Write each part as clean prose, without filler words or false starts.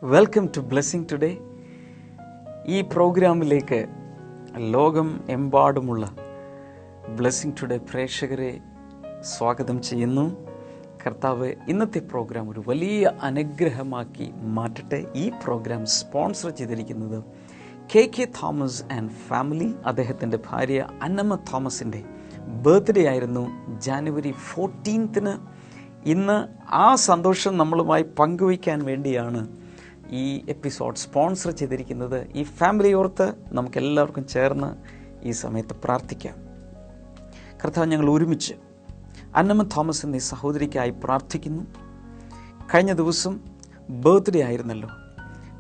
Welcome to blessing today. ഈ പ്രോഗ്രാമിലേക്ക് ലോകം എമ്പാടുമുള്ള ബ്ലെസ്സിങ് ടുഡേ പ്രേക്ഷകരെ സ്വാഗതം ചെയ്യുന്നു. കർത്താവ് ഇന്നത്തെ പ്രോഗ്രാം ഒരു വലിയ അനുഗ്രഹമാക്കി മാറ്റട്ടെ. ഈ പ്രോഗ്രാം സ്പോൺസർ ചെയ്തിരിക്കുന്നത് KK തോമസ് ആൻഡ് ഫാമിലി. അദ്ദേഹത്തിൻ്റെ ഭാര്യ അന്നമ്മ തോമസിൻ്റെ ബർത്ത്ഡേ ആയിരുന്നു ജാനുവരി 14. ഇന്ന് ആ സന്തോഷം നമ്മളുമായി പങ്കുവയ്ക്കാൻ വേണ്ടിയാണ് ഈ എപ്പിസോഡ് സ്പോൺസർ ചെയ്തിരിക്കുന്നത്. ഈ ഫാമിലി ഓർത്ത് നമുക്കെല്ലാവർക്കും ചേർന്ന് ഈ സമയത്ത് പ്രാർത്ഥിക്കാം. കർത്താവ്, ഞങ്ങൾ ഒരുമിച്ച് അന്നമ്മ തോമസ് എന്ന ഈ സഹോദരിക്കായി പ്രാർത്ഥിക്കുന്നു. കഴിഞ്ഞ ദിവസം ബർത്ത്ഡേ ആയിരുന്നല്ലോ.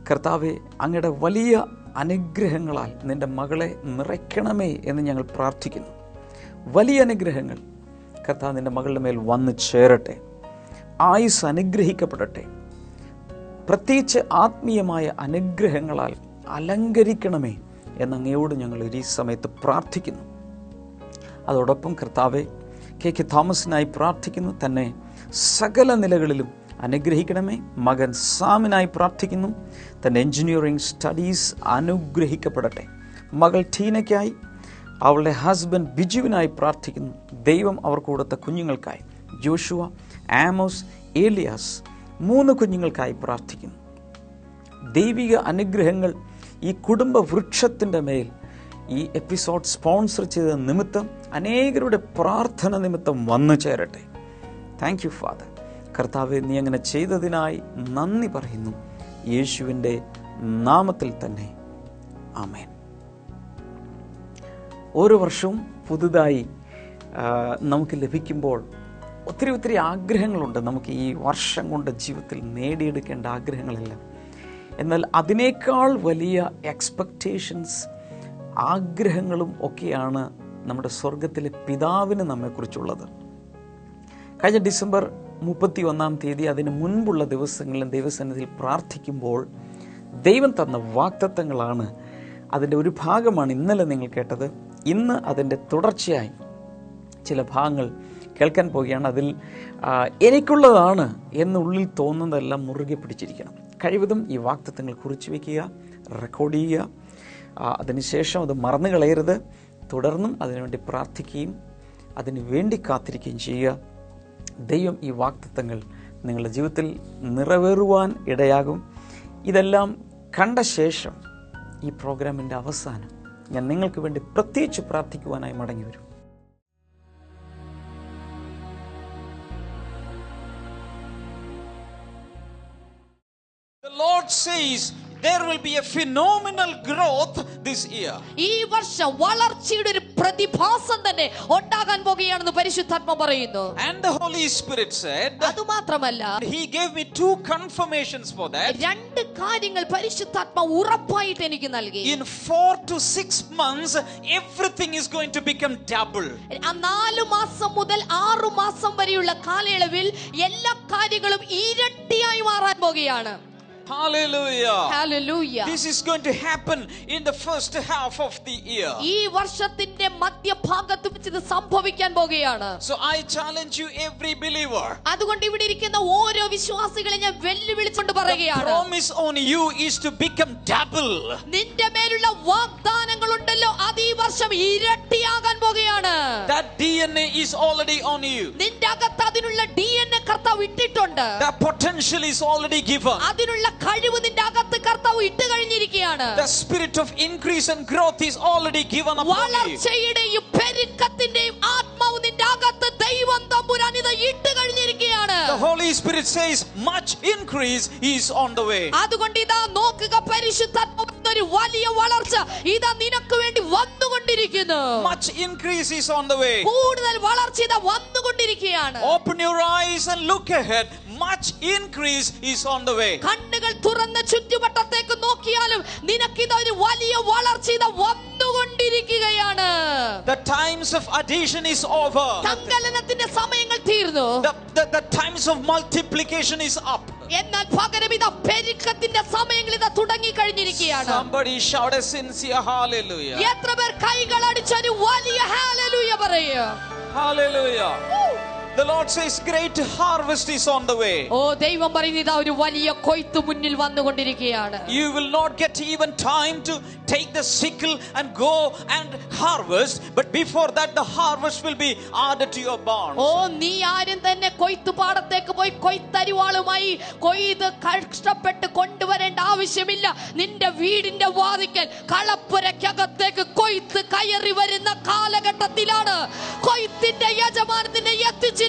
കർത്താവെ, അങ്ങയുടെ വലിയ അനുഗ്രഹങ്ങളാൽ നിൻ്റെ മകളെ നിറയ്ക്കണമേ എന്ന് ഞങ്ങൾ പ്രാർത്ഥിക്കുന്നു. വലിയ അനുഗ്രഹങ്ങൾ കർത്താവ് നിൻ്റെ മകളുടെ മേൽ വന്നു ചേരട്ടെ. ആയുസ് അനുഗ്രഹിക്കപ്പെടട്ടെ. പ്രത്യേകിച്ച് ആത്മീയമായ അനുഗ്രഹങ്ങളാൽ അലങ്കരിക്കണമേ എന്നങ്ങയോട് ഞങ്ങൾ ഈ സമയത്ത് പ്രാർത്ഥിക്കുന്നു. അതോടൊപ്പം കർത്താവെ, KK തോമസിനായി പ്രാർത്ഥിക്കുന്നു. തന്നെ സകല നിലകളിലും അനുഗ്രഹിക്കണമേ. മകൻ സാമിനായി പ്രാർത്ഥിക്കുന്നു. തൻ്റെ എൻജിനീയറിംഗ് സ്റ്റഡീസ് അനുഗ്രഹിക്കപ്പെടട്ടെ. മകൾ ടീനയ്ക്കായി, അവളുടെ ഹസ്ബൻഡ് ബിജുവിനായി പ്രാർത്ഥിക്കുന്നു. ദൈവം അവർക്ക് കൊടുത്ത കുഞ്ഞുങ്ങൾക്കായി, ജോഷുവ, ആമോസ്, ഏലിയാസ്, 3 കുഞ്ഞുങ്ങൾക്കായി പ്രാർത്ഥിക്കുന്നു. ദൈവിക അനുഗ്രഹങ്ങൾ ഈ കുടുംബ വൃക്ഷത്തിൻ്റെ മേൽ ഈ എപ്പിസോഡ് സ്പോൺസർ ചെയ്ത നിമിത്തം, അനേകരുടെ പ്രാർത്ഥന നിമിത്തം വന്നു ചേരട്ടെ. Thank you father. കർത്താവെ, നീ അങ്ങനെ ചെയ്തതിനായി നന്ദി പറയുന്നു. യേശുവിൻ്റെ നാമത്തിൽ തന്നെ ആമേൻ. ഓരോ വർഷവും പുതുതായി നമുക്ക് ലഭിക്കുമ്പോൾ ഒത്തിരി ആഗ്രഹങ്ങളുണ്ട്. നമുക്ക് ഈ വർഷം കൊണ്ട് ജീവിതത്തിൽ നേടിയെടുക്കേണ്ട ആഗ്രഹങ്ങളെല്ലാം. എന്നാൽ അതിനേക്കാൾ വലിയ എക്സ്പെക്റ്റേഷൻസ്, ആഗ്രഹങ്ങളും ഒക്കെയാണ് നമ്മുടെ സ്വർഗത്തിലെ പിതാവിന് നമ്മെക്കുറിച്ചുള്ളത്. കഴിഞ്ഞ ഡിസംബർ 31 അതിന് മുൻപുള്ള ദിവസങ്ങളിൽ ദൈവസന്നിധിയിൽ പ്രാർത്ഥിക്കുമ്പോൾ ദൈവം തന്ന വാഗ്ദത്തങ്ങളാണ്. അതിൻ്റെ ഒരു ഭാഗമാണ് ഇന്നലെ നിങ്ങൾ കേട്ടത്. ഇന്ന് അതിൻ്റെ തുടർച്ചയായി ചില ഭാഗങ്ങൾ കേൾക്കാൻ പോവുകയാണ്. അതിൽ എനിക്കുള്ളതാണ് എന്നുള്ളിൽ തോന്നുന്നതെല്ലാം മുറുകെ പിടിച്ചിരിക്കണം. കഴിവതും ഈ വാഗ്ദത്തങ്ങൾ കുറിച്ച് വയ്ക്കുക, റെക്കോർഡ് ചെയ്യുക. അതിനുശേഷം അത് മറന്നു കളയരുത്. തുടർന്നും അതിനുവേണ്ടി പ്രാർത്ഥിക്കുകയും അതിനു വേണ്ടി കാത്തിരിക്കുകയും ചെയ്യുക. ദൈവം ഈ വാഗ്ദത്തങ്ങൾ നിങ്ങളുടെ ജീവിതത്തിൽ നിറവേറുവാൻ ഇടയാകും. ഇതെല്ലാം കണ്ട ശേഷം ഈ പ്രോഗ്രാമിൻ്റെ അവസാനം ഞാൻ നിങ്ങൾക്ക് വേണ്ടി പ്രത്യേകിച്ച് പ്രാർത്ഥിക്കുവാനായി മടങ്ങി വരും. The Lord says there will be a phenomenal growth this year. ഈ വർഷം വളർച്ചയുടെ ഒരു പ്രതിഭാസം തന്നെ ഉണ്ടാകാൻ പോകുകയാണെന്ന് പരിശുദ്ധാത്മ പറയുന്നു. And the Holy Spirit said, അതുമാത്രമല്ല, He gave me 2 confirmations for that. 2 കാര്യങ്ങൾ പരിശുദ്ധാത്മ ഉറപ്പായിട്ട് എനിക്ക് നൽകി. In 4 to 6 months everything is going to become double. 4 മാസം മുതൽ 6 മാസം വരെയുള്ള കാലയളവിൽ എല്ലാ കാര്യങ്ങളും ഇരട്ടിയായി മാറാൻ പോകുകയാണ്. Hallelujah. Hallelujah. This is going to happen in the first half of the year. ഈ വർഷത്തിന്റെ മധ്യഭാഗത്ത് വെച്ച് ഇത് സംഭവിക്കാൻ പോകുകയാണ്. So I challenge you, every believer. അതുകൊണ്ട് ഇവിടെ ഇരിക്കുന്ന ഓരോ വിശ്വാസികളെ ഞാൻ വെല്ലുവിളിച്ചുകൊണ്ട് പറയുകയാണ്. The promise on you is to become double. നിന്റെ മേലുള്ള വാഗ്ദാനങ്ങൾ ഉണ്ടല്ലോ, അത് ഈ വർഷം ഇരട്ടിയാകാൻ പോകുകയാണ്. That DNA is already on you. നിന്റെ അകത്ത് അതിനുള്ള DNA കർത്താവ് ഇട്ടിട്ടുണ്ട്. That potential is already given. അതിനുള്ള കഴിവ് നിന്റെ അകത്ത് കർത്താവ് ഇട്ട് കഴിഞ്ഞിരിക്കുകയാണ്. The spirit of increase and growth is already given upon you. വളർച്ചയുടെയും പെരുക്കത്തിന്റെയും ആത്മാവ് നിന്റെ അകത്ത് ദൈവം തമ്പുരാൻ ഇത് ഇട്ട് കഴിഞ്ഞിരിക്കുകയാണ്. The Holy Spirit says much increase is on the way. അതുകൊണ്ട് ഇതാ നോക്കുക, പരിശുദ്ധാത്മാവിന്റെ ഒരു വലിയ വളർച്ച ഇതാ നിനക്ക് വേണ്ടി വന്നുകൊണ്ടിരിക്കുന്നു. Much increase is on the way. കൂടുതൽ വളർച്ച ഇതാ വന്നുകൊണ്ടിരിക്കുകയാണ്. Open your eyes and look ahead. Much increase is on the way. കണ്ണുകൾ തുറന്ന് ചുറ്റുവട്ടത്തേക്ക് നോക്കിയാലും നിനക്കിത് ഒരു വലിയ വളർച്ച ഇതാ വന്നുകൊണ്ടിരിക്കുകയാണ്. The times of addition is over. സങ്കലനത്തിന്റെ സമയങ്ങൾ തീർന്നു. The times of multiplication is up. എന്നാൽ പകരം ഇതാ പെരുക്കത്തിന്റെ സമയങ്ങൾ ഇതാ തുടങ്ങി കഴിഞ്ഞിരിക്കുകയാണ്. Somebody shout a sincere hallelujah. എത്ര പേർ കൈകൾ അടിച്ചൊരു വലിയ ഹല്ലേലൂയ പറയും? Hallelujah. The Lord says great harvest is on the way. ഓ ദൈവം പറയുന്നു ഇതാ ഒരു വലിയ കൊയ്ത്ത് മുന്നിൽ വന്നുകൊണ്ടിരിക്കുകയാണ്. You will not get even time to take the sickle and go and harvest, but before that the harvest will be added to your barns. ഓ നീ ആരും തന്നെ കൊയ്ത്ത് പാടത്തേക്ക് പോയി കൊയ്ത്തരിവാളുമായി കൊയ്ത് കഷ്ടപ്പെട്ട് കൊണ്ടുവരേണ്ട ആവശ്യമില്ല. നിന്റെ വീടിന്റെ വാതിക്കൽ കളപ്പുരക്കകത്തേക്ക് കൊയ്ത്ത് കയറി വരുന്ന കാലഘട്ടത്തിലാണ് കൊയ്ത്തിന്റെ യജമാനൻ നിന്നെ എത്തിച്ചിരിക്കുന്നത്.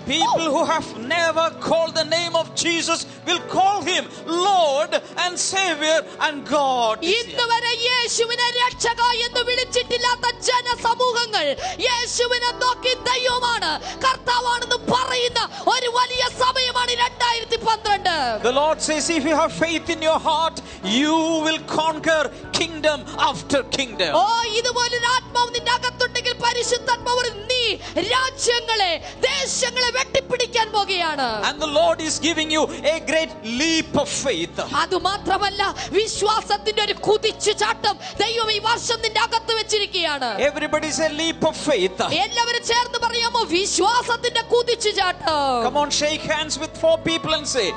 People who have never called the name of Jesus will call him Lord and Savior and God. ഇന്നുവരെ യേശുവിനെ രക്ഷക എന്ന് വിളിച്ചിട്ടില്ലാത്ത ജനസമൂഹങ്ങൾ യേശുവിനെ നോക്കി ദൈവമാണ് കർത്താവാണെന്ന് പറയുന്ന ഒരു വലിയ സമയമാണ് 2012. The Lord says if you have faith in your heart, you will conquer kingdom after kingdom. ഓ ഇതുപോലൊരു ആത്മാവ് നിന്റെ അകത്തുണ്ടെങ്കിൽ പരിശുദ്ധാത്മാവ് നീ രാജ്യങ്ങളെ ദേശങ്ങളെ വെട്ടിപ്പിടിക്കാൻ പോകുകയാണ്. And the Lord is giving you a great leap of faith. അതുമാത്രമല്ല വിശ്വാസത്തിന്റെ ഒരു കുതിച്ചുചാട്ടം ദൈവം ഈ വർഷം നിന്റെ അകത്ത് വെച്ചിരിക്കുകയാണ്. Everybody say leap of faith. എല്ലാവരും ചേർന്ന് പറയാമോ വിശ്വാസത്തിന്റെ കുതിച്ചുചാട്ടം? Come on, shake hands with 4 people and say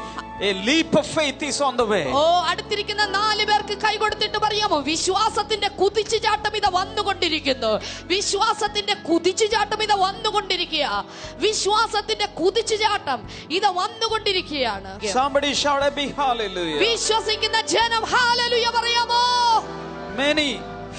a leap of faith is on the way. ഓ അടുത്തിരിക്കുന്ന 4 പേർക്ക് കൈ കൊടുത്തിട്ട് പറയാമോ വിശ്വാസത്തിന്റെ കുതിച്ചുചാട്ടം ഇതാ വന്നുകൊണ്ടിരിക്കുന്നു. വിശ്വാസത്തിന്റെ കുതിച്ചുചാട്ടം ഇതാ വന്നുകൊണ്ടിരിക്കുക. വിശ്വാസത്തിന്റെ കുതിച്ചുചാട്ടം ഇതാ വന്നുകൊണ്ടിരിക്കുകയാണ്. Somebody shout a big hallelujah. വിശ്വസിക്കുന്ന ജനം ഹല്ലേലൂയ പറയാമോ? Many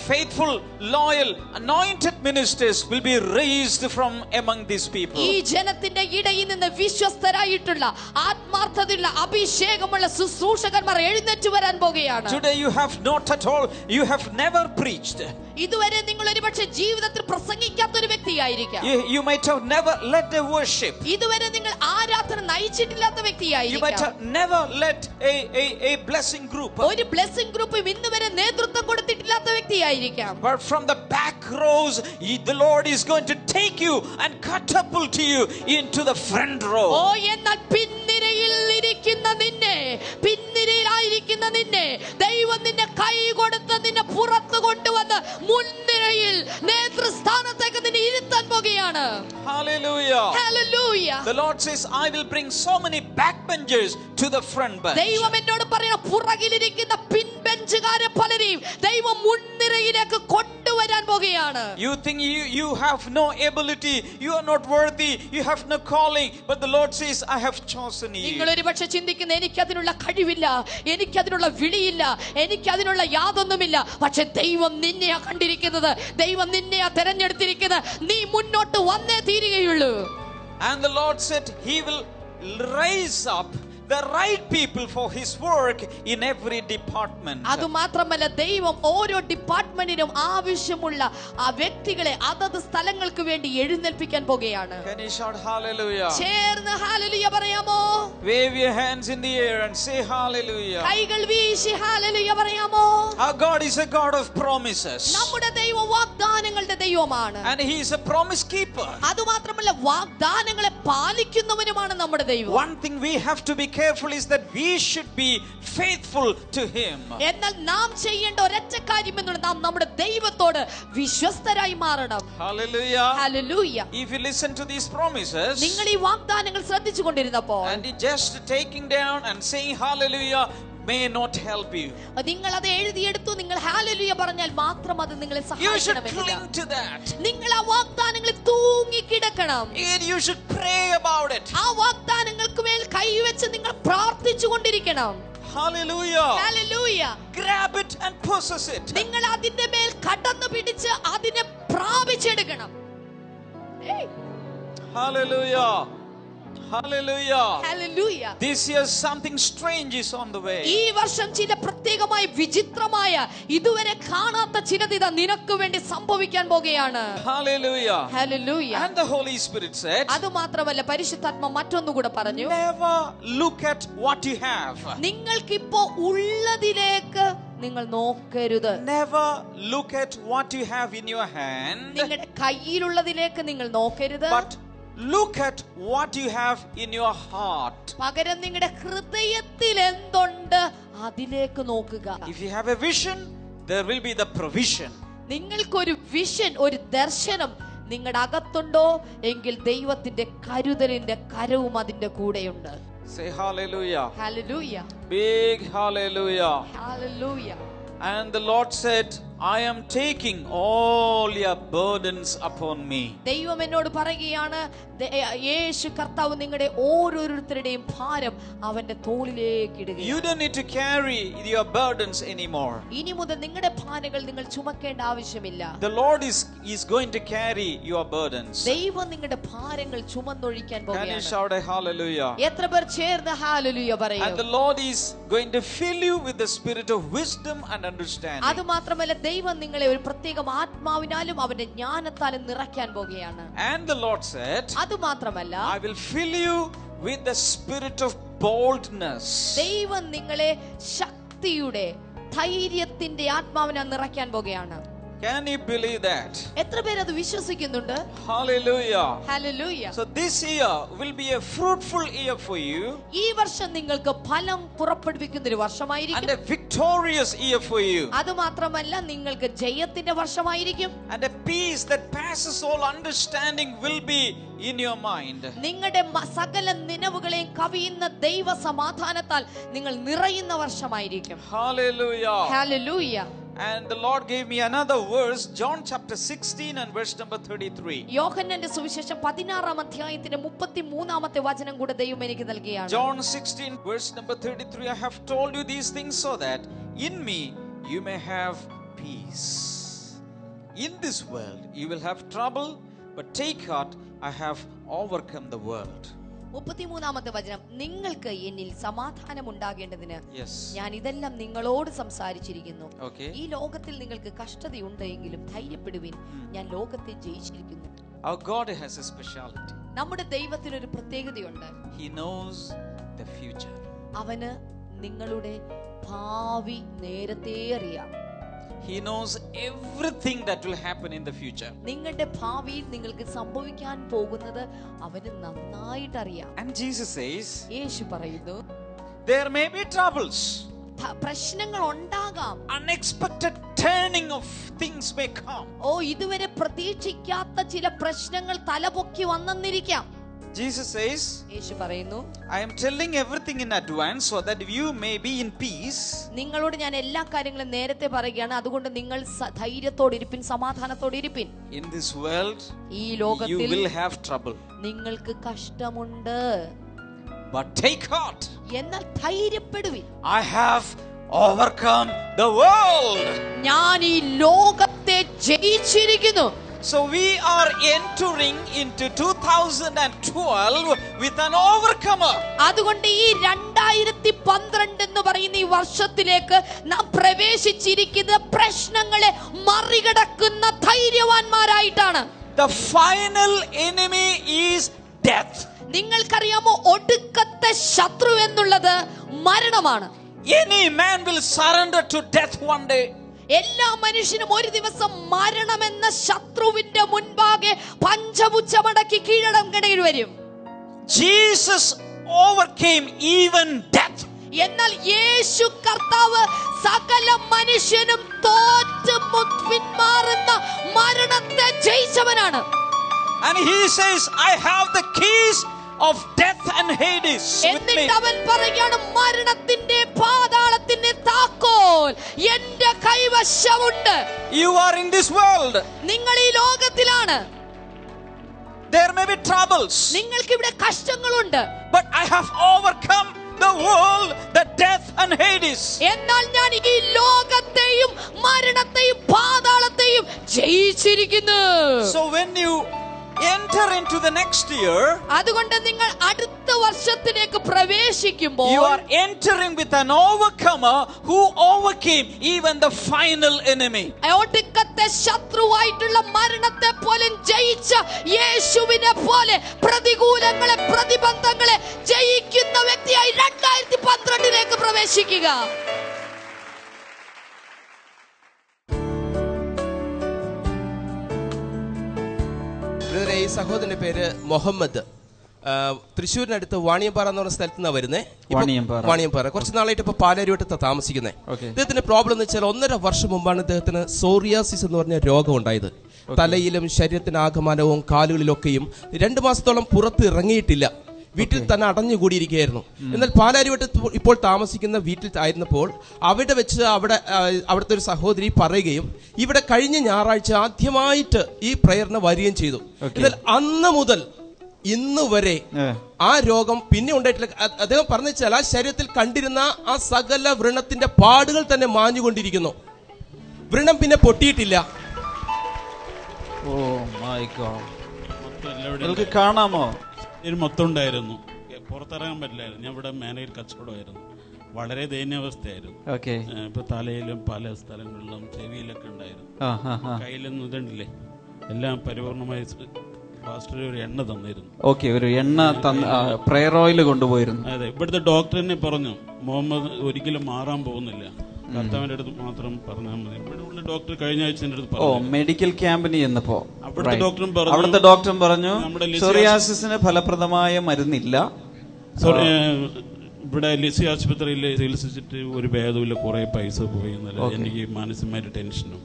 faithful, loyal, anointed ministers will be raised from among these people. ഈ ജനത്തിന്റെ ഇടയിൽ നിന്ന് വിശ്വസ്തരായിട്ടുള്ള ആത്മാർത്ഥതയുള്ള അഭിഷേകമുള്ള ശുശ്രൂഷകന്മാർ എഴുന്നേറ്റ് വരാൻ പോകുകയാണ്. Today you have not at all, you have never preached. ഇതുവരെ നിങ്ങൾ ഒരുപക്ഷെ ജീവിതത്തിൽ പ്രസംഗിക്കാത്ത ഒരു വ്യക്തിയായിരിക്കാം. You might have never led a worship. ഇതുവരെ നിങ്ങൾ ആരാധന നയിച്ചിട്ടില്ലാത്ത You might വ്യക്തിയായിരിക്കാം. have never led a blessing group. ഒരു ബ്ലെസ്സിംഗ് ഗ്രൂപ്പ് ഇന്നുവരെ നേതൃത്വം കൊടുത്തിട്ടില്ലാത്ത വ്യക്തിയായിരിക്കാം. But from the back rows, the Lord is going to take you and catapult you into the front row. ഓ എന്നാൽ പിൻനിരയിൽ ഇരിക്കുന്ന നിന്നെ പിൻനിരയിലായിരിക്കുന്ന നിന്നെ ദൈവം നിന്നെ കൈ കൊടുത്ത് നിന്നെ പുറത്തു കൊണ്ടുവന്ന് മുൻനിരയിൽ നേതൃസ്ഥാനത്തേക്ക് നിന്നെ ഇരുത്താൻ പോകുകയാണ്. Hallelujah. Hallelujah. The Lord says, I will bring so many backbenchers to the front bench. ദൈവം എന്നോട് പറയുന്ന പുറകിലിരിക്കുന്ന പിൻബെഞ്ചുകാരെ പലരെയും ദൈവം മുൻനിരയിലേക്ക് കൊണ്ടുവരാൻ പോകുകയാണ്. You think you have no ability, you are not worthy, you have no calling, but the Lord says, I have chosen you. നിങ്ങൾ ഒരുപക്ഷെ ചിന്തിക്കുന്ന എനിക്കതിനുള്ള കഴിവില്ല, എനിക്കതിനുള്ള വിളിയില്ല, എനിക്കതിനുള്ള യാതൊന്നുമില്ല. പക്ഷെ ദൈവം നിന്നെയാ കണ്ടിരിക്കുന്നത്, ദൈവം നിന്നെയാ തെരഞ്ഞെടുത്തിരിക്കുന്നത്. നീ മുന്നോട്ട് വന്നേ തീരുകയുള്ളൂ. And the Lord said he will raise up the right people for his work in every department. അതുമാത്രമല്ല ദൈവം ഓരോ ഡിപ്പാർട്ട്മെന്റിനും ആവശ്യമുള്ള ആ വ്യക്തികളെ അതത് സ്ഥലങ്ങൾക്ക് വേണ്ടി എഴുന്നേൽപ്പിക്കാൻ പോകുകയാണ്. Can you shout hallelujah? ചേർന്ന് ഹല്ലേലൂയ പറയാമോ? Wave your hands in the air and say hallelujah. കൈകൾ വീശി ഹല്ലേലൂയ പറയാമോ? Our God is a God of promises. നമ്മുടെ ദൈവം വാഗ്ദാനങ്ങളുടെ ദൈവമാണ്. And he is a promise keeper. അതുമാത്രമല്ല വാഗ്ദാനങ്ങളെ പാലിക്കുന്നവനുമാണ് നമ്മുടെ ദൈവം. One thing we have to be careful is that we should be faithful to him. എന്നാൽ നാം ചെയ്യേണ്ട ഒരൊറ്റ കാര്യം എന്നുള്ളത് നാം നമ്മുടെ ദൈവത്തോട് വിശ്വസ്തരായി മാറണം. Hallelujah. Hallelujah. If you listen to these promises നിങ്ങൾ ഈ വാഗ്ദാനങ്ങൾ ശ്രദ്ധിച്ചുകൊണ്ടിരുന്നപ്പോൾ and just taking down and saying hallelujah may not help you. നിങ്ങൾ അത് എഴുതിയെടുത്തു, നിങ്ങൾ ഹല്ലേലൂയ പറഞ്ഞാൽ മാത്രം അത് നിങ്ങളെ You should സഹായിക്കണമെന്നില്ല. cling to that. നിങ്ങൾ ആ വാഗ്ദാനങ്ങളിൽ തൂങ്ങിക്കിടക്കണം. And you should pray about it. ആ വാഗ്ദാനങ്ങൾക്ക് മേൽ കൈവച്ച് നിങ്ങൾ പ്രാർത്ഥിച്ചുകൊണ്ടിരിക്കണം. Hallelujah. Hallelujah. Grab it and possess it. നിങ്ങൾ അതിന്റെ മേൽ കടന്നു പിടിച്ച് അതിനെ പ്രാപിച്ചെടുക്കണം. Hallelujah. Hallelujah. Hallelujah. This year something strange is on the way. ഈ വർഷം ചില പ്രത്യേകമായ വിചിത്രമായ ഇതുവരെ കാണാത്ത ചിലത് ഇതാ നിനക്ക് വേണ്ടി സംഭവിക്കാൻ പോകുകയാണ്. Hallelujah. Hallelujah. And the Holy Spirit said, അതുമാത്രമല്ല പരിശുദ്ധാത്മ മറ്റൊന്നുകൂടെ പറഞ്ഞു, never look at what you have. നിങ്ങൾക്കിപ്പോ ഉള്ളതിലേക്ക് നിങ്ങൾ നോക്കരുത്. Never look at what you have in your hand. നിങ്ങളുടെ കയ്യിലുള്ളതിലേക്ക് നിങ്ങൾ നോക്കരുത്. But look at what you have in your heart. പകരം നിങ്ങളുടെ ഹൃദയത്തിൽ എന്തുണ്ട് അതിലേക്ക് നോക്കുക. If you have a vision, there will be the provision. നിങ്ങൾക്കൊരു വിഷൻ, ഒരു ദർശനം നിങ്ങളുടെ അകത്തുണ്ടോ എങ്കിൽ ദൈവത്തിന്റെ കരുതലിന്റെ കരവും അതിന്റെ കൂടെയുണ്ട്. Say hallelujah. Hallelujah. Big hallelujah. Hallelujah. And the Lord said, I am taking all your burdens upon me. ദൈവം എന്നോട് പറയുകയാണ്, യേശു കർത്താവ് നിങ്ങളുടെ ഓരോരുത്തരുടെയും ഭാരം അവന്റെ തോളിലേക്ക് ഇടുകയാണ്. You don't need to carry your burdens anymore. ഇനി മുതൽ നിങ്ങളുടെ ഭാരങ്ങൾ നിങ്ങൾ ചുമക്കേണ്ട ആവശ്യമില്ല. The Lord is going to carry your burdens. ദൈവം നിങ്ങളുടെ ഭാരങ്ങൾ ചുമന്നൊഴിക്കാൻ Can you പോകുകയാണ്. shout a hallelujah? എത്ര പേർ ചേർന്ന് ഹല്ലേലൂയ പറയും? And the Lord is going to fill you with the spirit of wisdom and understanding. അത് മാത്രമല്ല ദൈവം നിങ്ങളെ ഒരു പ്രത്യേക ആത്മാവിനാലും അവന്റെ ജ്ഞാനത്താലും നിറയ്ക്കാൻ പോകുകയാണ്. And the Lord said, അത് മാത്രമല്ല I will fill you with the spirit of boldness. ദൈവം നിങ്ങളെ ശക്തിയുടെ ധൈര്യത്തിന്റെ ആത്മാവിനാൽ നിറയ്ക്കാൻ പോകുകയാണ്. Can you believe that? എത്ര പേർ അത് വിശ്വസിക്കുന്നുണ്ട്? Hallelujah. Hallelujah. So this year will be a fruitful year for you. ഈ വർഷം നിങ്ങൾക്ക് ഫലം പുറപ്പെടുവിക്കുന്ന ഒരു വർഷമായിരിക്കും. And a victorious year for you. അത് മാത്രമല്ല നിങ്ങൾക്ക് ജയത്തിന്റെ വർഷമായിരിക്കും. And a peace that passes all understanding will be in your mind. നിങ്ങളുടെ സകല നിനവുകളെയും കവിയുന്ന ദൈവ സമാധാനത്താൽ നിങ്ങൾ നിറയുന്ന വർഷമായിരിക്കും. Hallelujah. Hallelujah. And the Lord gave me another verse, John chapter 16 and verse number 33. യോഹന്നാന്റെ സുവിശേഷം 16-ാം അധ്യായത്തിന്റെ 33-ാമത്തെ വചനം കൂടെ ദൈവം എനിക്ക് നൽകിയാണ്. John 16 verse number 33, I have told you these things so that in me you may have peace. In this world you will have trouble, but take heart, I have overcome the world. 33-ാമത്തെ വചനം, നിങ്ങൾക്ക് എന്നിൽ സമാധാനം ഉണ്ടാകേണ്ടതിന് Yes. ഞാൻ ഇതെല്ലാം നിങ്ങളോട് സംസാരിച്ചിരിക്കുന്നു. Okay. ഈ ലോകത്തിൽ നിങ്ങൾക്ക് കഷ്ടതയുണ്ട് എങ്കിലും ധൈര്യപ്പെടുവിൻ, ഞാൻ ലോകത്തെ ജയിച്ചിരിക്കുന്നു. Our God has a speciality. നമ്മുടെ ദൈവത്തിന് ഒരു പ്രത്യേകതയുണ്ട്. He knows the future. അവന് നിങ്ങളുടെ ഭാവി നേരത്തെ അറിയാം. He knows everything that will happen in the future. നിങ്ങളുടെ ഭാവിയിൽ നിങ്ങൾക്ക് സംഭവിക്കാൻ പോകുന്നത് അവന് നന്നായിട്ട് അറിയാം. And Jesus says, യേശു പറയുന്നു, there may be troubles. പ്രശ്നങ്ങൾ ഉണ്ടാകാം. Unexpected turning of things may come. ഇതുവരെ പ്രതീക്ഷിക്കാത്ത ചില പ്രശ്നങ്ങൾ തലപൊക്കി വന്നെന്നിരിക്കാം. Jesus says, യേശു പറയുന്നു, I am telling everything in advance so that you may be in peace. നിങ്ങളോട് ഞാൻ എല്ലാ കാര്യങ്ങളും നേരത്തെ പറയുകയാണ്, അതുകൊണ്ട് നിങ്ങൾ ധൈര്യത്തോടെ ഇരിപ്പിൻ, സമാധാനത്തോടെ ഇരിപ്പിൻ. In this world ഈ you ലോകത്തിൽ will have trouble. നിങ്ങൾക്ക് കഷ്ടമുണ്ട്. But take heart. എന്നാൽ ധൈര്യപ്പെടുവിൻ. I have overcome the world. ഞാൻ ഈ ലോകത്തെ ജയിച്ചിരിക്കുന്നു. So we are entering into 2012 with an overcomer. അതുകൊണ്ട് ഈ 2012 എന്ന് പറയുന്ന ഈ വർഷത്തിലേക്ക് നാം പ്രവേശിച്ചിരിക്കുന്ന പ്രശ്നങ്ങളെ മറികടക്കുന്ന ധൈര്യവാന്മാരായിട്ടാണ്. The final enemy is death. നിങ്ങൾക്കറിയാമോ, ഒടുക്കത്തെ ശത്രു എന്നുള്ളത് മരണമാണ്. Any man will surrender to death one day. എല്ലാ മനുഷ്യനും ഒരു ദിവസം മരണമെന്ന ശത്രുവിന്റെ മുൻപാകെ പഞ്ചപുച്ഛമടക്കി കീഴടങ്ങേണ്ടി വരും. Jesus overcame even death. എന്നാൽ യേശു കർത്താവ് സകല മനുഷ്യനും തോറ്റ് പിന്മാറുന്ന മരണത്തെ ജയിച്ചവനാണ്. And he says, I have the keys of death and Hades with me. എന്നിട്ട് അവൻ പറയുകയാണ്, മരണത്തിന്റെ പാതാളത്തിന്റെ താക്കോൽ എന്റെ കൈവശമുണ്ട്. You are in this world. നിങ്ങൾ ഈ ലോകത്തിലാണ്. There may be troubles. നിങ്ങൾക്ക് ഇവിടെ കഷ്ടങ്ങളുണ്ട്. But I have overcome the world, the death and Hades. എന്നാൽ ഞാൻ ഈ ലോകത്തെയും മരണത്തെയും പാതാളത്തെയും ജയിച്ചിരിക്കുന്നു. So when you enter into the next year, അതുകൊണ്ട് നിങ്ങൾ അടുത്ത വർഷത്തിലേക്ക് പ്രവേശിക്കുമ്പോൾ you are entering with an overcomer who overcame even the final enemy. ഒടുക്കത്തെ ശത്രുവായിട്ടുള്ള മരണത്തെ പോലും ജയിച്ച യേശുവിനെ പോലെ പ്രതികൂലങ്ങളെ, പ്രതിബന്ധങ്ങളെ ജയിക്കുന്ന വ്യക്തിയായി 2012 പ്രവേശിക്കുക. ഈ സഹോദരന്റെ പേര് മുഹമ്മദ്. തൃശ്ശൂരിനടുത്ത് വാണിയമ്പാറ എന്ന് പറഞ്ഞ സ്ഥലത്ത് നിന്നാണ് വരുന്നത്. വാണിയമ്പാറ കുറച്ച് നാളായിട്ട് ഇപ്പൊ പാലാരിവട്ടത്ത് താമസിക്കുന്നത്. ഇദ്ദേഹത്തിന്റെ പ്രോബ്ലം എന്ന് വെച്ചാൽ 1.5 വർഷം മുമ്പാണ് ഇദ്ദേഹത്തിന് സോറിയാസിസ് എന്ന് പറഞ്ഞ രോഗം ഉണ്ടായത്. തലയിലും ശരീരത്തിനാകമാനവും കാലുകളിലൊക്കെയും 2 മാസത്തോളം പുറത്ത് ഇറങ്ങിയിട്ടില്ല. വീട്ടിൽ തന്നെ അടഞ്ഞുകൂടിയിരിക്കുകയായിരുന്നു. എന്നാൽ പാലാരിവട്ട ഇപ്പോൾ താമസിക്കുന്ന വീട്ടിൽ ആയിരുന്നപ്പോൾ അവിടെ വെച്ച് അവിടുത്തെ ഒരു സഹോദരി പറയുകയും ഇവിടെ കഴിഞ്ഞ ഞായറാഴ്ച ആദ്യമായിട്ട് ഈ പ്രയറിന് വരികയും ചെയ്തു. എന്നാൽ അന്ന് മുതൽ ഇന്ന് വരെ ആ രോഗം പിന്നെ ഉണ്ടായിട്ടില്ല. അദ്ദേഹം പറഞ്ഞു വെച്ചാൽ ആ ശരീരത്തിൽ കണ്ടിരുന്ന ആ സകല വ്രണത്തിന്റെ പാടുകൾ തന്നെ മാഞ്ഞുകൊണ്ടിരിക്കുന്നു. വ്രണം പിന്നെ പൊട്ടിയിട്ടില്ല. Oh my God. നിങ്ങൾക്ക് കാണാമോ? മൊത്തം ഉണ്ടായിരുന്നു, പുറത്തിറങ്ങാൻ പറ്റില്ലായിരുന്നു. ഞാൻ ഇവിടെ മാനേജർ കച്ചവടമായിരുന്നു. വളരെ ദയനീയാവസ്ഥയായിരുന്നു. ഇപ്പൊ തലയിലും പല സ്ഥലങ്ങളിലും ചെവിയിലൊക്കെ ഉണ്ടായിരുന്നു. കയ്യിലൊന്നും ഇതുണ്ടല്ലേ, എല്ലാം പരിപൂർണമായി ഫാസ്റ്റർ ഒരു എണ്ണ തന്നിരുന്നു. ഒരു എണ്ണ പ്രയർ ഓയിൽ കൊണ്ടുപോയിരുന്നു. അതെ, ഇവിടുത്തെ ഡോക്ടർ തന്നെ പറഞ്ഞു മുഹമ്മദ് ഒരിക്കലും മാറാൻ പോകുന്നില്ല, കർത്താവിന്റെ അടുത്ത് മാത്രം പറഞ്ഞാൽ മതി. ഇവിടെ ഡോക്ടർ കഴിഞ്ഞ ആഴ്ച എന്റെ അടുത്ത് പറഞ്ഞു, മെഡിക്കൽ ക്യാമ്പിന് ചെന്നപ്പോ അവിടുത്തെ ഡോക്ടറും പറഞ്ഞു സോറിയാസിസിന് ഫലപ്രദമായ മരുന്നില്ല. ഇവിടെ ലിസി ആശുപത്രിയിൽ ചികിത്സിച്ചിട്ട് ഒരു ഭേദമില്ല, കുറെ പൈസ പോയി. എനിക്ക് മാനസികമായിട്ട് ടെൻഷനും.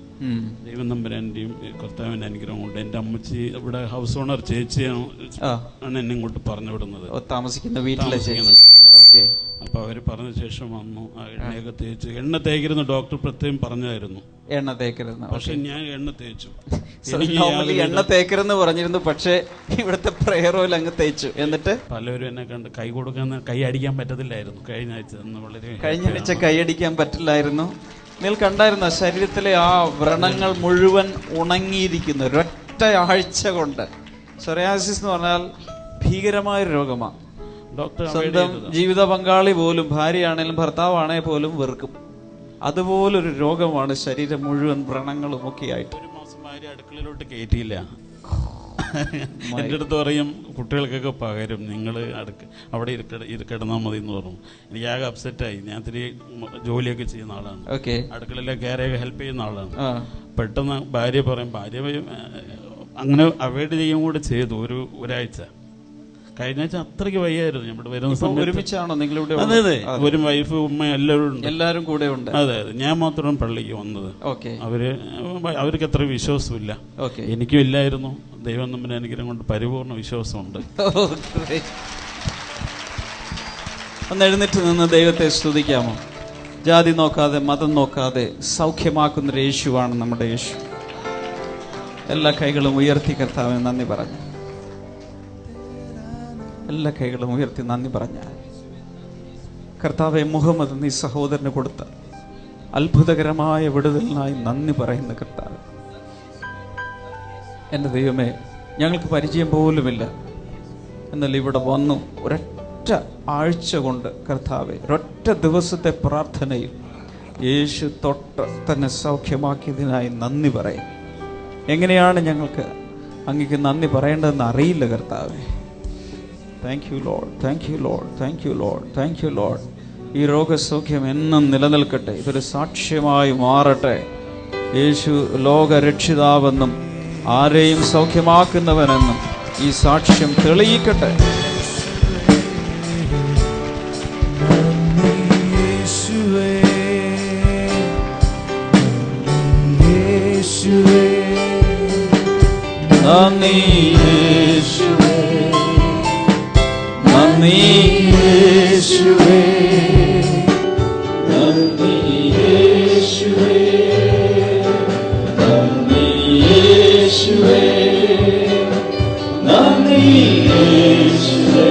ദൈവം തമ്പുരാന്റെയും കർത്താവിന്റെ അനുഗ്രഹം കൊണ്ട് എന്റെ അമ്മച്ചി ഇവിടെ ഹൗസ് ഓണർ ചേച്ചിയാണ് എന്നെ ഇങ്ങോട്ട് പറഞ്ഞു വിടുന്നത്, താമസിക്കുന്ന വീട്ടിലെ. അപ്പൊ അവര് പറഞ്ഞ ശേഷം വന്നു. എണ്ണയൊക്കെ തേച്ച്, എണ്ണ തേക്കരുന്ന് ഡോക്ടർ പ്രത്യേകം പറഞ്ഞായിരുന്നു, എണ്ണ തേക്കരുന്ന്. പക്ഷെ ഞാൻ എണ്ണ തേച്ചു. എണ്ണ തേക്കരുന്ന് പറഞ്ഞിരുന്നു, പക്ഷെ ഇവിടുത്തെ പ്രയർ ഓയിൽ അങ്ങ് തേച്ചു. എന്നിട്ട് പലവരും എന്നെ കണ്ട് കൈ കൊടുക്കാൻ, കൈ അടിക്കാൻ പറ്റത്തില്ലായിരുന്നു കഴിഞ്ഞ ആഴ്ച. കഴിഞ്ഞ ആഴ്ച കൈ അടിക്കാൻ പറ്റില്ലായിരുന്നു. നിങ്ങൾ കണ്ടായിരുന്നോ ശരീരത്തിലെ ആ വ്രണങ്ങൾ മുഴുവൻ ഉണങ്ങിയിരിക്കുന്നു ഒരൊറ്റ ആഴ്ച കൊണ്ട്. സോറിയാസിസ് എന്ന് പറഞ്ഞാൽ ഭീകരമായൊരു രോഗമാണ്. സ്വന്തം ജീവിത പങ്കാളി പോലും, ഭാര്യയാണേലും ഭർത്താവാണേ പോലും വെറുക്കും. അതുപോലൊരു രോഗമാണ്, ശരീരം മുഴുവൻ വ്രണങ്ങളും ഒക്കെ ആയിട്ട്. ഒരു മാസം ഭാര്യ അടുക്കളയിലോട്ട് കയറ്റിയില്ല. എൻ്റെ അടുത്ത് പറയും കുട്ടികൾക്കൊക്കെ പകരും, നിങ്ങൾ അവിടെ കിടന്നാൽ മതി എന്ന് പറഞ്ഞു. എനിക്ക് ആകെ അപ്സെറ്റായി. ഞാൻ ഇത്തിരി ജോലിയൊക്കെ ചെയ്യുന്ന ആളാണ്, അടുക്കളയിലെ കയറിയൊക്കെ ഹെൽപ്പ് ചെയ്യുന്ന ആളാണ്. പെട്ടെന്ന് ഭാര്യ പറയും, ഭാര്യ അങ്ങനെ അവോയ്ഡ് ചെയ്യുകയും കൂടെ ചെയ്തു ഒരാഴ്ച. കഴിഞ്ഞ ആഴ്ച അത്രയ്ക്ക് വയ്യായിരുന്നു. നമ്മുടെ വരുന്ന സമയത്ത് ഒരുമിച്ചാണോ നിങ്ങളിവിടെ? അതെ അതെ, ഒരു വൈഫ് ഉമ്മ എല്ലാവരും കൂടെ ഉണ്ട്. അതെ അതെ, ഞാൻ മാത്രം പള്ളിക്ക് വന്നത്. അവർക്ക് അത്ര വിശ്വാസമില്ല, എനിക്കും ഇല്ലായിരുന്നു. ദൈവം നമ്മുടെ അനുഗ്രഹം കൊണ്ട് പരിപൂർണ്ണ വിശ്വാസമുണ്ട്. ഒന്ന് എഴുന്നേറ്റ് നിന്ന് ദൈവത്തെ സ്തുതിക്കാമോ? ജാതി നോക്കാതെ മതം നോക്കാതെ സൗഖ്യമാക്കുന്നൊരു യേശുവാണ് നമ്മുടെ യേശു. എല്ലാ കൈകളും ഉയർത്തി കർത്താവിന് നന്ദി പറഞ്ഞു. എല്ലാ കൈകളും ഉയർത്തി നന്ദി പറഞ്ഞ കർത്താവെ, മുഹമ്മദ് നീ സഹോദരന് കൊടുത്ത അത്ഭുതകരമായ വിടുതലിനായി നന്ദി പറയുന്ന കർത്താവ്. എൻ്റെ ദൈവമേ, ഞങ്ങൾക്ക് പരിചയം പോലുമില്ല, എന്നാൽ ഇവിടെ വന്നു ഒരൊറ്റ ആഴ്ച കൊണ്ട് കർത്താവെ, ഒരൊറ്റ ദിവസത്തെ പ്രാർത്ഥനയിൽ യേശു തൊട്ട് തന്നെ സൗഖ്യമാക്കിയതിനായി നന്ദി പറയും. എങ്ങനെയാണ് ഞങ്ങൾക്ക് അങ്ങേക്ക് നന്ദി പറയേണ്ടതെന്ന് അറിയില്ല കർത്താവെ. Thank you Lord, thank you Lord, thank you Lord, thank you Lord. ഈ രോഗസൗഖ്യം എന്നും നിലനിൽക്കട്ടെ, ഇതൊരു സാക്ഷ്യമായി മാറട്ടെ. യേശു ലോകരക്ഷിതാവെന്നും ആരെയും സൗഖ്യമാക്കുന്നവനെന്നും ഈ സാക്ഷ്യം തെളിയിക്കട്ടെ. നന്ദി യേശുവേ, നന്ദി യേശുവേ, നന്ദി യേശുവേ, നന്ദി യേശുവേ, നന്ദി യേശുവേ,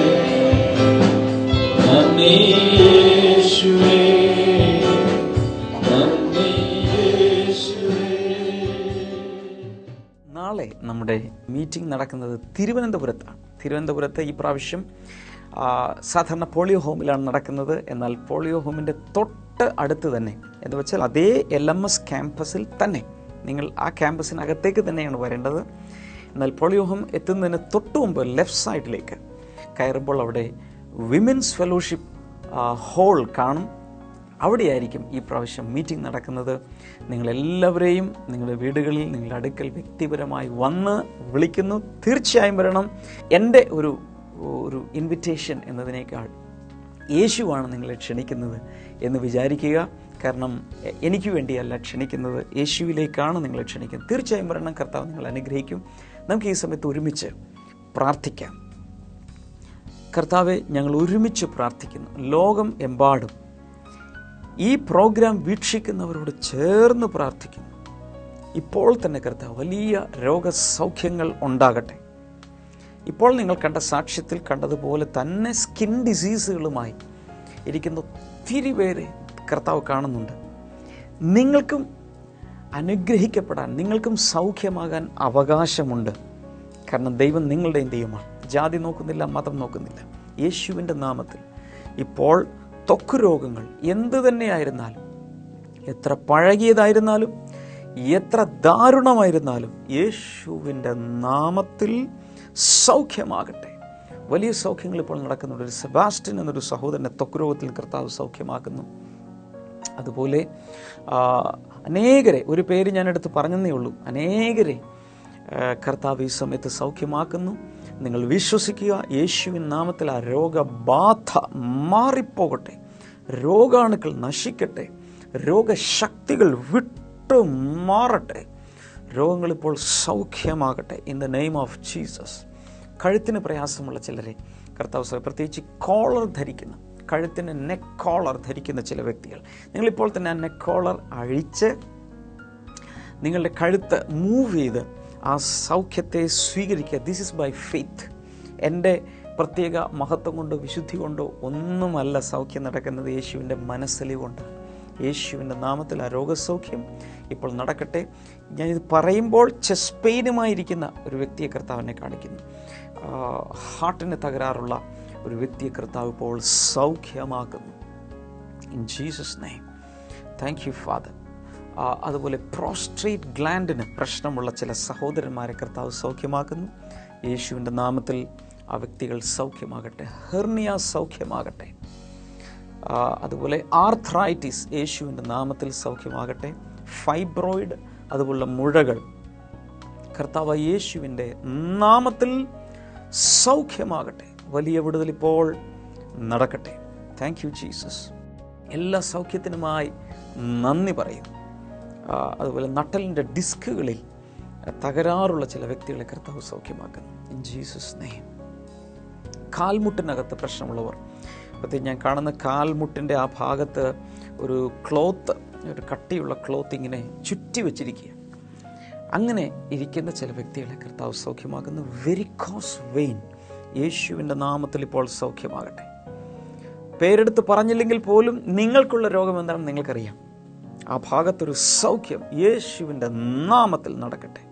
നന്ദി യേശുവേ, നന്ദി യേശുവേ. നാളെ നമ്മുടെ മീറ്റിംഗ് നടക്കുന്നത് തിരുവനന്തപുരത്താണ്. തിരുവനന്തപുരത്ത് ഈ പ്രാവശ്യം സാധാരണ പോളിയോ ഹോമിലാണ് നടക്കുന്നത്. എന്നാൽ പോളിയോ ഹോമിൻ്റെ തൊട്ട് അടുത്ത് തന്നെ, എന്ന് വെച്ചാൽ അതേ LMS ക്യാമ്പസിൽ തന്നെ, നിങ്ങൾ ആ ക്യാമ്പസിനകത്തേക്ക് തന്നെയാണ് വരേണ്ടത്. എന്നാൽ പോളിയോ ഹോം എത്തുന്നതിന് തൊട്ട് മുമ്പ് ലെഫ്റ്റ് സൈഡിലേക്ക് കയറുമ്പോൾ അവിടെ വിമൻസ് ഫെലോഷിപ്പ് ഹോൾ കാണും. അവിടെയായിരിക്കും ഈ പ്രാവശ്യം മീറ്റിംഗ് നടക്കുന്നത്. നിങ്ങളെല്ലാവരെയും നിങ്ങളുടെ വീടുകളിൽ, നിങ്ങളുടെ അടുക്കൽ വ്യക്തിപരമായി വന്ന് വിളിക്കുന്നു. തീർച്ചയായും വരണം. എൻ്റെ ഒരു ഇൻവിറ്റേഷൻ എന്നതിനേക്കാൾ യേശുവാണ് നിങ്ങളെ ക്ഷണിക്കുന്നത് എന്ന് വിചാരിക്കുക. കാരണം എനിക്ക് വേണ്ടിയല്ല ക്ഷണിക്കുന്നത്, യേശുവിലേക്കാണ് നിങ്ങളെ ക്ഷണിക്കുന്നത്. തീർച്ചയായും പറയണം, കർത്താവ് നിങ്ങൾ അനുഗ്രഹിക്കും. നമുക്ക് ഈ സമയത്ത് ഒരുമിച്ച് പ്രാർത്ഥിക്കാം. കർത്താവെ, ഞങ്ങൾ ഒരുമിച്ച് പ്രാർത്ഥിക്കുന്നു. ലോകം എമ്പാടും ഈ പ്രോഗ്രാം വീക്ഷിക്കുന്നവരോട് ചേർന്ന് പ്രാർത്ഥിക്കുന്നു. ഇപ്പോൾ തന്നെ കർത്താവ് വലിയ രോഗസൗഖ്യങ്ങൾ ഉണ്ടാകട്ടെ. ഇപ്പോൾ നിങ്ങൾ കണ്ട സാക്ഷ്യത്തിൽ കണ്ടതുപോലെ തന്നെ സ്കിൻ ഡിസീസുകളുമായി ഇരിക്കുന്ന ഒത്തിരി പേരെ കർത്താവ് കാണുന്നുണ്ട്. നിങ്ങൾക്കും അനുഗ്രഹിക്കപ്പെടാൻ, നിങ്ങൾക്കും സൗഖ്യമാകാൻ അവകാശമുണ്ട്. കാരണം ദൈവം നിങ്ങളുടെയും ദൈവമാണ്. ജാതി നോക്കുന്നില്ല, മതം നോക്കുന്നില്ല. യേശുവിൻ്റെ നാമത്തിൽ ഇപ്പോൾ ത്വക്ക് രോഗങ്ങൾ എന്തു തന്നെയായിരുന്നാലും, എത്ര പഴകിയതായിരുന്നാലും, എത്ര ദാരുണമായിരുന്നാലും, യേശുവിൻ്റെ നാമത്തിൽ സൗഖ്യമാകട്ടെ. വലിയ സൗഖ്യങ്ങൾ ഇപ്പോൾ നടക്കുന്നുണ്ട്. ഒരു സെബാസ്റ്റ്യൻ എന്നൊരു സഹോദരനെ ത്വക്ക് രോഗത്തിൽ കർത്താവ് സൗഖ്യമാക്കുന്നു. അതുപോലെ അനേകരെ, ഒരു പേര് ഞാനെടുത്ത് പറഞ്ഞതേ ഉള്ളൂ, അനേകരെ കർത്താവ് ഈ സമയത്ത് സൗഖ്യമാക്കുന്നു. നിങ്ങൾ വിശ്വസിക്കുക. യേശുവിൻ നാമത്തിൽ ആ രോഗബാധ മാറിപ്പോകട്ടെ, രോഗാണുക്കൾ നശിക്കട്ടെ, രോഗശക്തികൾ വിട്ടു മാറട്ടെ, രോഗങ്ങളിപ്പോൾ സൗഖ്യമാകട്ടെ in the name of Jesus. കഴുത്തിന് പ്രയാസമുള്ള ചിലരെ കർത്താവ്, പ്രത്യേകിച്ച് കോളർ ധരിക്കുന്ന, കഴുത്തിന് നെക്ക് കോളർ ധരിക്കുന്ന ചില വ്യക്തികൾ, നിങ്ങളിപ്പോൾ തന്നെ ആ നെക്ക് കോളർ അഴിച്ച് നിങ്ങളുടെ കഴുത്ത് മൂവ് ചെയ്ത് ആ സൗഖ്യത്തെ സ്വീകരിക്കുക. This is by faith. എൻ്റെ പ്രത്യേക മഹത്വം കൊണ്ടോ വിശുദ്ധി കൊണ്ടോ ഒന്നുമല്ല സൗഖ്യം നടക്കുന്നത്, യേശുവിൻ്റെ മനസ്സലിവ് കൊണ്ടാണ്. യേശുവിൻ്റെ നാമത്തിൽ ആ രോഗസൗഖ്യം ഇപ്പോൾ നടക്കട്ടെ. ഞാനിത് പറയുമ്പോൾ ചെസ്റ്റ് പെയിനുമായിരിക്കുന്ന ഒരു വ്യക്തിയെ കർത്താവിനെ കാണിക്കുന്നു. ഹാർട്ടിന് തകരാറുള്ള ഒരു വ്യക്തിയെ കർത്താവ് ഇപ്പോൾ സൗഖ്യമാക്കുന്നു in Jesus name. Thank you father. അതുപോലെ പ്രോസ്ട്രേറ്റ് ഗ്ലാൻഡിന് പ്രശ്നമുള്ള ചില സഹോദരന്മാരെ കർത്താവ് സൗഖ്യമാക്കുന്നു. യേശുവിൻ്റെ നാമത്തിൽ ആ വ്യക്തികൾ സൗഖ്യമാകട്ടെ. ഹെർണിയ സൗഖ്യമാകട്ടെ. അതുപോലെ ആർത്രൈറ്റിസ് യേശുവിൻ്റെ നാമത്തിൽ സൗഖ്യമാകട്ടെ. ഫൈബ്രോയിഡ്, അതുപോലുള്ള മുഴകൾ കർത്താവ് യേശുവിൻ്റെ നാമത്തിൽ സൗഖ്യമാകട്ടെ. വലിയ വിടുതൽ ഇപ്പോൾ നടക്കട്ടെ. Thank you Jesus. എല്ലാ സൗഖ്യത്തിനുമായി നന്ദി പറയുന്നു. അതുപോലെ നട്ടലിൻ്റെ ഡിസ്കുകളിൽ തകരാറുള്ള ചില വ്യക്തികളെ കർത്താവ് സൗഖ്യമാക്കുന്നു ഇൻ ജീസസ് നെയിം. കാൽമുട്ടിനകത്ത് പ്രശ്നമുള്ളവർ, പ്രത്യേകിച്ച് ഞാൻ കാണുന്ന കാൽമുട്ടിൻ്റെ ആ ഭാഗത്ത് ഒരു ക്ലോത്ത്, ഒരു കട്ടിയുള്ള ക്ലോത്ത് ഇങ്ങനെ ചുറ്റി വെച്ചിരിക്കുക. അങ്ങനെ ഇരിക്കുന്ന ചില വ്യക്തികളെ കർത്താവ് സൗഖ്യമാക്കുന്നു. വെരിക്കോസ് വെയിൻ യേശുവിൻ്റെ നാമത്തിൽ ഇപ്പോൾ സൗഖ്യമാകട്ടെ. പേരെടുത്ത് പറഞ്ഞില്ലെങ്കിൽ പോലും നിങ്ങൾക്കുള്ള രോഗം എന്താണെന്ന് നിങ്ങൾക്കറിയാം. ആ ഭാഗത്തൊരു സൗഖ്യം യേശുവിൻ്റെ നാമത്തിൽ നടക്കട്ടെ.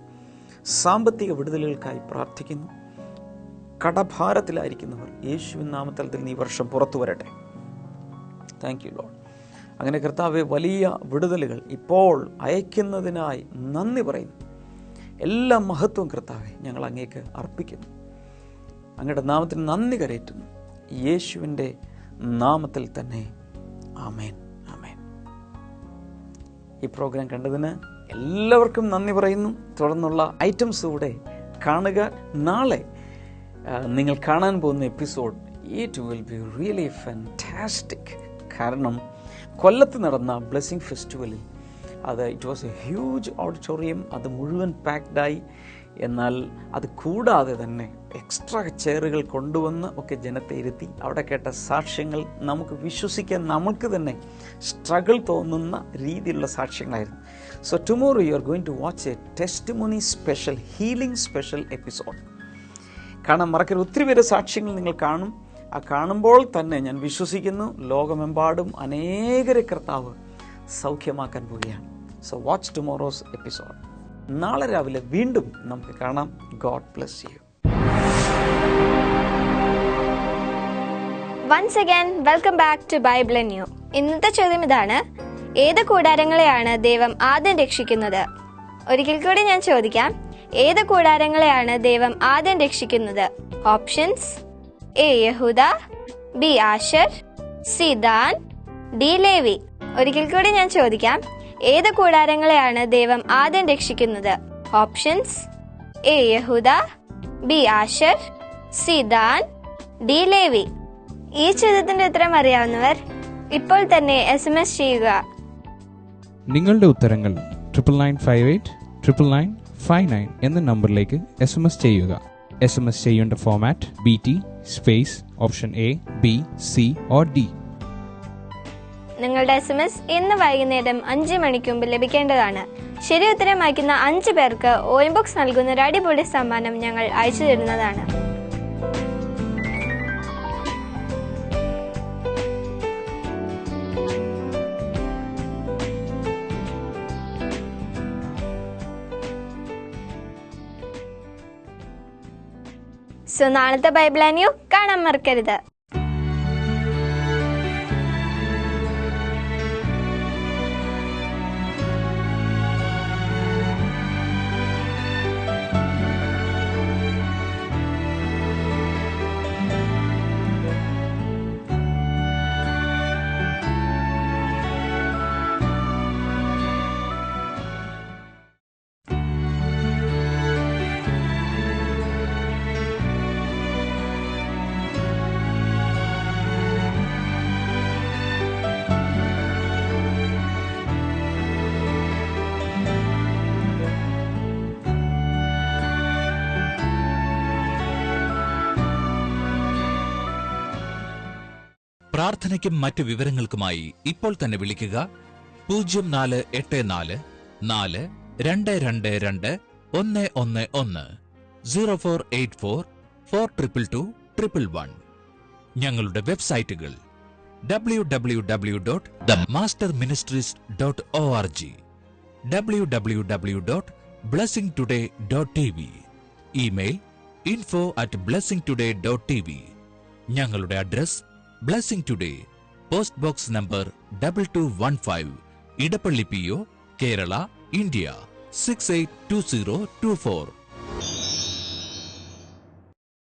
സാമ്പത്തിക വിടുതലുകൾക്കായി പ്രാർത്ഥിക്കുന്നു. കടഭാരത്തിലായിരിക്കുന്നവർ യേശുവിൻ നാമത്തിൽ നിന്ന് ഈ വർഷം പുറത്തു വരട്ടെ. Thank you Lord. അങ്ങനെ കർത്താവെ, വലിയ വിടുതലുകൾ ഇപ്പോൾ അയക്കുന്നതിനായി നന്ദി പറയുന്നു. എല്ലാ മഹത്വവും കർത്താവെ ഞങ്ങൾ അങ്ങേക്ക് അർപ്പിക്കുന്നു. അങ്ങയുടെ നാമത്തിന് നന്ദി കരയറ്റുന്നു. യേശുവിൻ്റെ നാമത്തിൽ തന്നെ ആമേൻ, ആമേൻ. ഈ പ്രോഗ്രാം കണ്ടതിന് എല്ലാവർക്കും നന്ദി പറയുന്നു. തുടർന്നുള്ള ഐറ്റംസ് കൂടെ കാണുക. നാളെ നിങ്ങൾ കാണാൻ പോകുന്ന episode it will be really fantastic. കാരണം കൊല്ലത്ത് നടന്ന ബ്ലെസ്സിങ് ഫെസ്റ്റിവലിൽ it was A huge auditorium. അത് മുഴുവൻ പാക്ഡായി. എന്നാൽ അത് കൂടാതെ തന്നെ എക്സ്ട്രാ ചെയറുകൾ കൊണ്ടുവന്ന് ഒക്കെ ജനത്തെ ഇരുത്തി അവിടെ കേട്ട സാക്ഷ്യങ്ങൾ നമുക്ക് വിശ്വസിക്കാൻ നമുക്ക് തന്നെ സ്ട്രഗിൾ തോന്നുന്ന രീതിയിലുള്ള സാക്ഷ്യങ്ങളായിരുന്നു. So tomorrow you are going to watch a testimony special, healing special episode. കാണാൻ മറക്കരുത്. ഒത്തിരി പേര് സാക്ഷ്യങ്ങൾ നിങ്ങൾ കാണും. ആ കാണുമ്പോൾ തന്നെ ഞാൻ വിശ്വസിക്കുന്നു ലോകമെമ്പാടും അനേകരെ കർത്താവ് സൗഖ്യമാക്കാൻ പോവുകയാണ്. So watch tomorrow's episode. നാളെ രാവിലെ വീണ്ടും നമുക്ക് കാണാം. God bless you. Once again welcome back to Bible and new. ഇന്നത്തെ ചോദ്യം ഇതാണ്: ഏത് കൂടാരങ്ങളെയാണ് ദൈവം ആദ്യം രക്ഷിക്കുന്നത്? ഒരിക്കൽ കൂടി ഞാൻ ചോദിക്കാം: ഏത് കൂടാരങ്ങളെയാണ് ദൈവം ആദ്യം രക്ഷിക്കുന്നത്? ഓപ്ഷൻസ്: എ യഹൂദ, B ആശർ, C than, D Levi. ഒരിക്കൽ കൂടി ഞാൻ ചോദിക്കാം: ഏത് കൂടാരങ്ങളെയാണ് ദൈവം ആദ്യം രക്ഷിക്കുന്നത്? ഓപ്ഷൻസ്: എ യഹൂദ, B ആശർ, C than, D Levi. ഈ ചോദ്യത്തിന്റെ ഉത്തരം അറിയാവുന്നവർ ഇപ്പോൾ തന്നെ SMS ചെയ്യുക. നിങ്ങളുടെ ഉത്തരങ്ങൾ 9958 എന്ന നമ്പറിലേക്ക് SMS ചെയ്യുക. SMS ചെയ്യേണ്ട format BT space option A, B, C or D. നിങ്ങളുടെ SMS ഇന്ന് വൈകുന്നേരം 5 മണിക്ക് മുമ്പ് ലഭിക്കേണ്ടതാണ്. ശരി ഉത്തരം അയക്കുന്ന 5 പേർക്ക് OM ബുക്സ് നൽകുന്ന ഒരു അടിപൊളി സമ്മാനം ഞങ്ങൾ അയച്ചു തരുന്നതാണ്. സോ നാളത്തെ ബൈബിൾ ആൻഡ് യു കാണാൻ മറക്കരുത്. പ്രാർത്ഥനയ്ക്കും മറ്റ് വിവരങ്ങൾക്കുമായി ഇപ്പോൾ തന്നെ വിളിക്കുക 0484 4222 111 0484 422 ഞങ്ങളുടെ വെബ്സൈറ്റുകൾ www.themasterministries.org, www.blessingtoday.tv, ഇമെയിൽ info@blessingtoday.tv. ഞങ്ങളുടെ address blessing today, post box number 2215, Edappally PO, Kerala, India 682024.